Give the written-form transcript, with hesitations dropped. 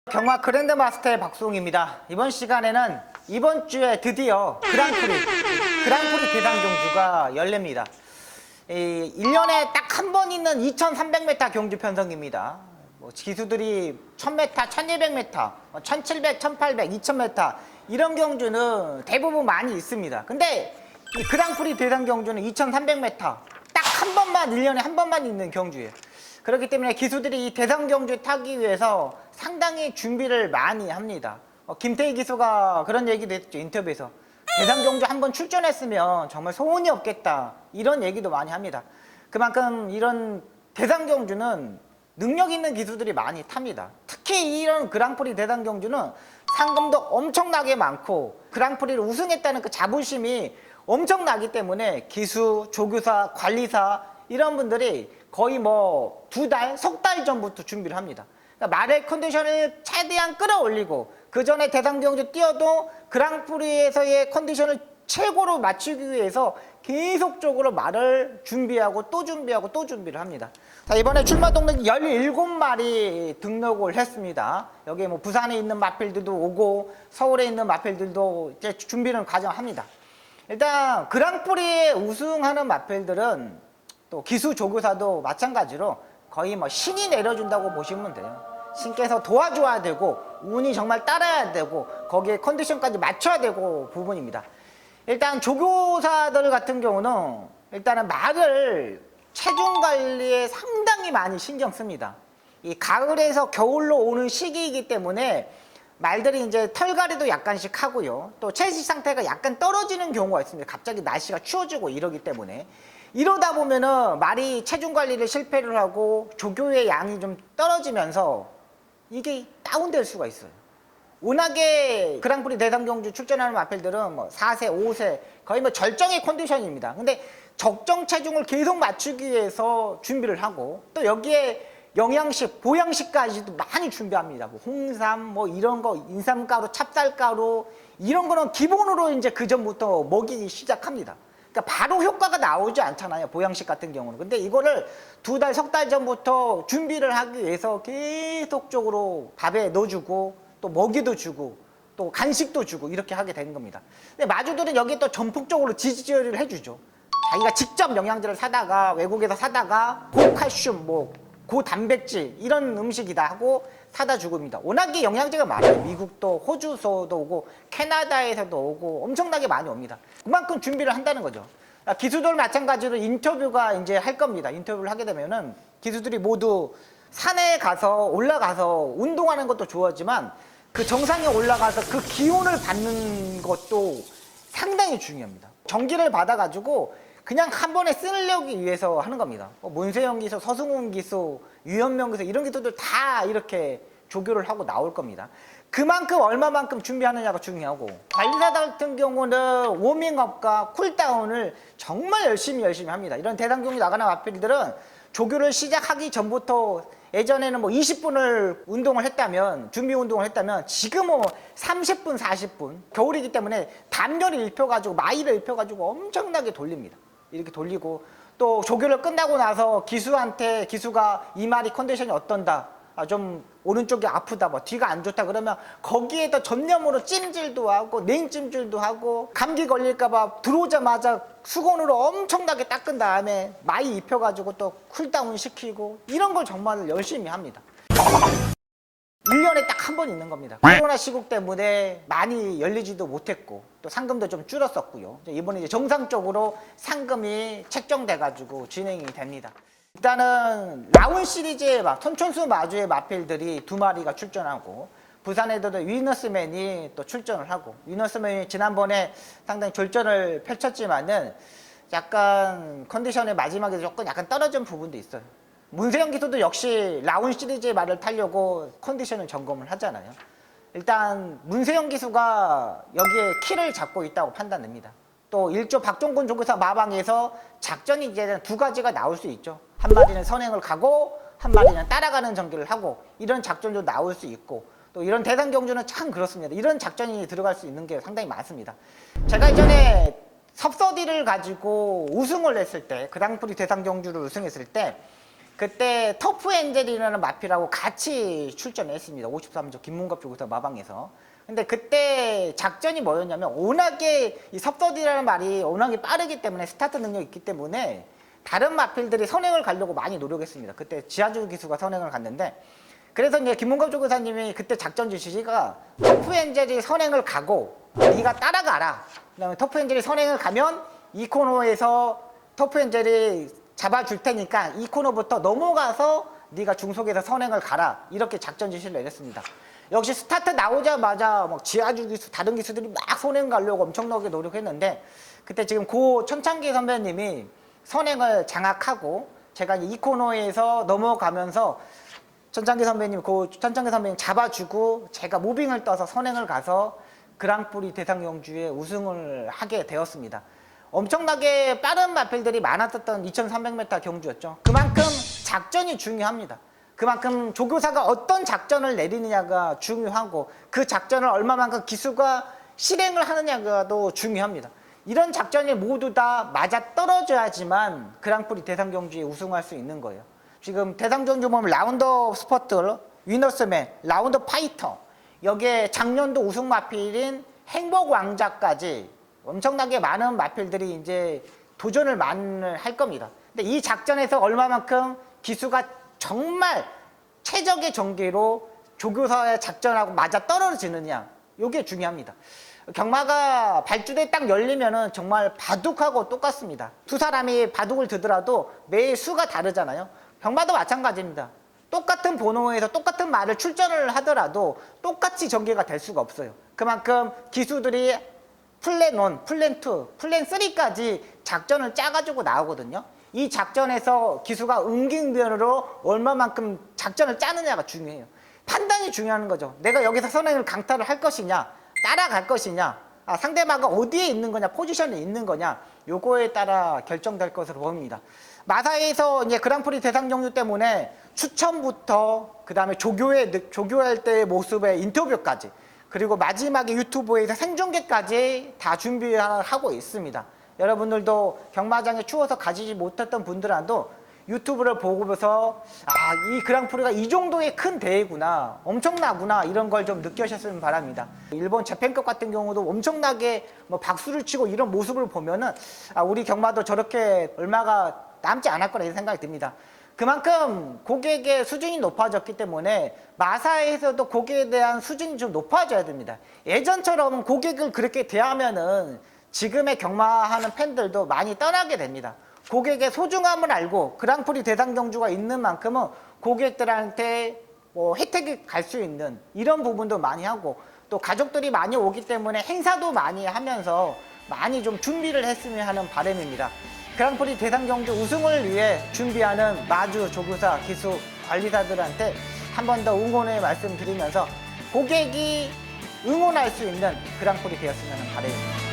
경마 그랜드마스터의 박수홍입니다. 이번 시간에는 이번 주에 드디어 그랑프리 대상 경주가 열립니다. 1년에 딱 한 번 있는 2300m 경주 편성입니다. 기수들이 1000m, 1200m, 1700, 1800, 2000m 이런 경주는 대부분 많이 있습니다. 근데 이 그랑프리 대상 경주는 2300m 딱 한 번만, 1년에 한 번만 있는 경주예요. 그렇기 때문에 기수들이 이 대상 경주 타기 위해서 상당히 준비를 많이 합니다. 김태희 기수가 그런 얘기도 했죠, 인터뷰에서. 대상 경주 한번 출전했으면 정말 소원이 없겠다, 이런 얘기도 많이 합니다. 그만큼 이런 대상 경주는 능력 있는 기수들이 많이 탑니다. 특히 이런 그랑프리 대상 경주는 상금도 엄청나게 많고 그랑프리를 우승했다는 그 자부심이 엄청나기 때문에 기수, 조교사, 관리사 이런 분들이 거의 뭐 2달, 석 달 전부터 준비를 합니다. 그러니까 말의 컨디션을 최대한 끌어올리고 그 전에 대상 경주 뛰어도 그랑프리에서의 컨디션을 최고로 맞추기 위해서 계속적으로 말을 준비하고 또 준비하고 또 준비를 합니다. 자, 이번에 출마 동력 17마리 등록을 했습니다. 여기 뭐 부산에 있는 마필들도 오고 서울에 있는 마필들도 이제 준비를 과정합니다. 일단 그랑프리에 우승하는 마필들은 또 기수 조교사도 마찬가지로 거의 뭐 신이 내려준다고 보시면 돼요. 신께서 도와줘야 되고 운이 정말 따라야 되고 거기에 컨디션까지 맞춰야 되고 부분입니다. 일단 조교사들 같은 경우는 일단은 말을 체중 관리에 상당히 많이 신경 씁니다. 이 가을에서 겨울로 오는 시기이기 때문에 말들이 이제 털갈이도 약간씩 하고요. 또 체식 상태가 약간 떨어지는 경우가 있습니다. 갑자기 날씨가 추워지고 이러기 때문에. 이러다 보면은 말이 체중 관리를 실패를 하고 조교의 양이 좀 떨어지면서 이게 다운될 수가 있어요. 워낙에 그랑프리 대상 경주 출전하는 마필들은 뭐 4세, 5세 거의 뭐 절정의 컨디션입니다. 근데 적정 체중을 계속 맞추기 위해서 준비를 하고 또 여기에 영양식, 보양식까지도 많이 준비합니다. 뭐 홍삼, 뭐 이런 거, 인삼가루, 찹쌀가루 이런 거는 기본으로 이제 그 전부터 먹이기 시작합니다. 그러니까 바로 효과가 나오지 않잖아요, 보양식 같은 경우는. 근데 이거를 2달, 석 달 전부터 준비를 하기 위해서 계속적으로 밥에 넣어주고 또 먹이도 주고 또 간식도 주고 이렇게 하게 되는 겁니다. 근데 마주들은 여기에 또 전폭적으로 지지를 해주죠. 자기가 직접 영양제를 사다가 외국에서 사다가 고칼슘, 뭐 고단백질 이런 음식이다 하고 사다 주고 입니다. 워낙에 영양제가 많아요. 미국도, 호주에서도 오고 캐나다에서도 오고 엄청나게 많이 옵니다. 그만큼 준비를 한다는 거죠. 기수들 마찬가지로 인터뷰가 이제 할 겁니다. 인터뷰를 하게 되면은 기수들이 모두 산에 가서 올라가서 운동하는 것도 좋아하지만 그 정상에 올라가서 그 기운을 받는 것도 상당히 중요합니다. 전기를 받아가지고 그냥 한 번에 쓰려기 위해서 하는 겁니다. 문세영 기수, 서승훈 기수, 유현명 기수 이런 기수들 다 이렇게 조교를 하고 나올 겁니다. 그만큼 얼마만큼 준비하느냐가 중요하고 관리사 같은 경우는 워밍업과 쿨다운을 정말 열심히 합니다. 이런 대상 경기 나가는 마필들은 조교를 시작하기 전부터 예전에는 뭐 20분을 운동을 했다면 준비 운동을 했다면 지금은 30분, 40분 겨울이기 때문에 담요를 입혀가지고 마이를 입혀가지고 엄청나게 돌립니다. 이렇게 돌리고 또 조교를 끝나고 나서 기수한테 기수가 이 말이 컨디션이 어떤다, 좀 오른쪽이 아프다, 뭐 뒤가 안 좋다 그러면 거기에다 전념으로 찜질도 하고 냉찜질도 하고 감기 걸릴까봐 들어오자마자 수건으로 엄청나게 닦은 다음에 마이 입혀가지고 또 쿨다운 시키고 이런 걸 정말 열심히 합니다. 1년에 딱 한 번 있는 겁니다. 코로나 시국 때문에 많이 열리지도 못했고 또 상금도 좀 줄었었고요. 이번에 이제 정상적으로 상금이 책정돼가지고 진행이 됩니다. 일단은 라운 시리즈의 손천수 마주의 마필들이 2마리가 출전하고 부산에도 위너스맨이 또 출전을 하고 위너스맨이 지난번에 상당히 졸전을 펼쳤지만은 약간 컨디션의 마지막에 조금 약간 떨어진 부분도 있어요. 문세영 기수도 역시 라운 시리즈의 말을 타려고 컨디션을 점검을 하잖아요. 일단 문세영 기수가 여기에 키를 잡고 있다고 판단됩니다. 또 1조 박종근 조교사 마방에서 작전이 이제 2가지가 나올 수 있죠. 한 마리는 선행을 가고 한 마리는 따라가는 전개를 하고 이런 작전도 나올 수 있고 또 이런 대상 경주는 참 그렇습니다. 이런 작전이 들어갈 수 있는 게 상당히 많습니다. 제가 이전에 섭서디를 가지고 우승을 했을 때 그랑프리 대상 경주를 우승했을 때 그때 터프 엔젤이라는 마필하고 같이 출전했습니다. 53조 김문갑 조교사 마방에서. 근데 그때 작전이 뭐였냐면 워낙에 이 섭서디라는 말이 워낙에 빠르기 때문에 스타트 능력이 있기 때문에 다른 마필들이 선행을 가려고 많이 노력했습니다. 그때 지하주 기수가 선행을 갔는데 그래서 이제 김문갑 조교사님이 그때 작전 지시가 터프 엔젤이 선행을 가고 네가 따라가라. 그다음에 터프 엔젤이 선행을 가면 이 코너에서 터프 엔젤이 잡아줄 테니까 이 코너부터 넘어가서 네가 중속에서 선행을 가라. 이렇게 작전 지시를 내렸습니다. 역시 스타트 나오자마자 막 지하주 기수 다른 기수들이 막 선행 가려고 엄청나게 노력했는데 그때 지금 고 천창기 선배님이 선행을 장악하고 제가 이 코너에서 넘어가면서 천창기 선배님 잡아주고 제가 무빙을 떠서 선행을 가서 그랑프리 대상 경주에 우승을 하게 되었습니다. 엄청나게 빠른 마필들이 많았었던 2300m 경주였죠. 그만큼 작전이 중요합니다. 그만큼 조교사가 어떤 작전을 내리느냐가 중요하고 그 작전을 얼마만큼 기수가 실행을 하느냐가도 중요합니다. 이런 작전이 모두 다 맞아떨어져야지만 그랑프리 대상 경주에 우승할 수 있는 거예요. 지금 대상 경주 보면 라운더 스퍼트, 위너스맨, 라운더 파이터 여기에 작년도 우승 마필인 행복 왕자까지 엄청나게 많은 마필들이 이제 도전을 많이 할 겁니다. 근데 이 작전에서 얼마만큼 기수가 정말 최적의 전개로 조교사의 작전하고 맞아 떨어지느냐 이게 중요합니다. 경마가 발주대 딱 열리면은 정말 바둑하고 똑같습니다. 두 사람이 바둑을 두더라도 매일 수가 다르잖아요. 경마도 마찬가지입니다. 똑같은 번호에서 똑같은 말을 출전을 하더라도 똑같이 전개가 될 수가 없어요. 그만큼 기수들이 플랜 1, 플랜 2, 플랜 3까지 작전을 짜가지고 나오거든요. 이 작전에서 기수가 응징변으로 얼마만큼 작전을 짜느냐가 중요해요. 판단이 중요한 거죠. 내가 여기서 선행을 강타를 할 것이냐, 따라갈 것이냐, 상대방은 어디에 있는 거냐, 포지션에 있는 거냐, 요거에 따라 결정될 것으로 보입니다. 마사에서 이제 그랑프리 대상 경주 때문에 추천부터 그 다음에 조교할 때의 모습의 인터뷰까지 그리고 마지막에 유튜브에서 생중계까지 다 준비하고 있습니다. 여러분들도 경마장에 추워서 가지지 못했던 분들한테도 유튜브를 보고서 이 그랑프리가 이 정도의 큰 대회구나, 엄청나구나 이런 걸 좀 느끼셨으면 바랍니다. 일본 재팬컵 같은 경우도 엄청나게 박수를 치고 이런 모습을 보면은 우리 경마도 저렇게 얼마가 남지 않을 거라 이런 생각이 듭니다. 그만큼 고객의 수준이 높아졌기 때문에 마사에서도 고객에 대한 수준이 좀 높아져야 됩니다. 예전처럼 고객을 그렇게 대하면은 지금의 경마하는 팬들도 많이 떠나게 됩니다. 고객의 소중함을 알고 그랑프리 대상 경주가 있는 만큼은 고객들한테 혜택이 갈 수 있는 이런 부분도 많이 하고 또 가족들이 많이 오기 때문에 행사도 많이 하면서 많이 좀 준비를 했으면 하는 바람입니다. 그랑프리 대상 경주 우승을 위해 준비하는 마주 조교사 기수 관리사들한테 한 번 더 응원의 말씀 드리면서 고객이 응원할 수 있는 그랑프리 되었으면 하는 바람입니다.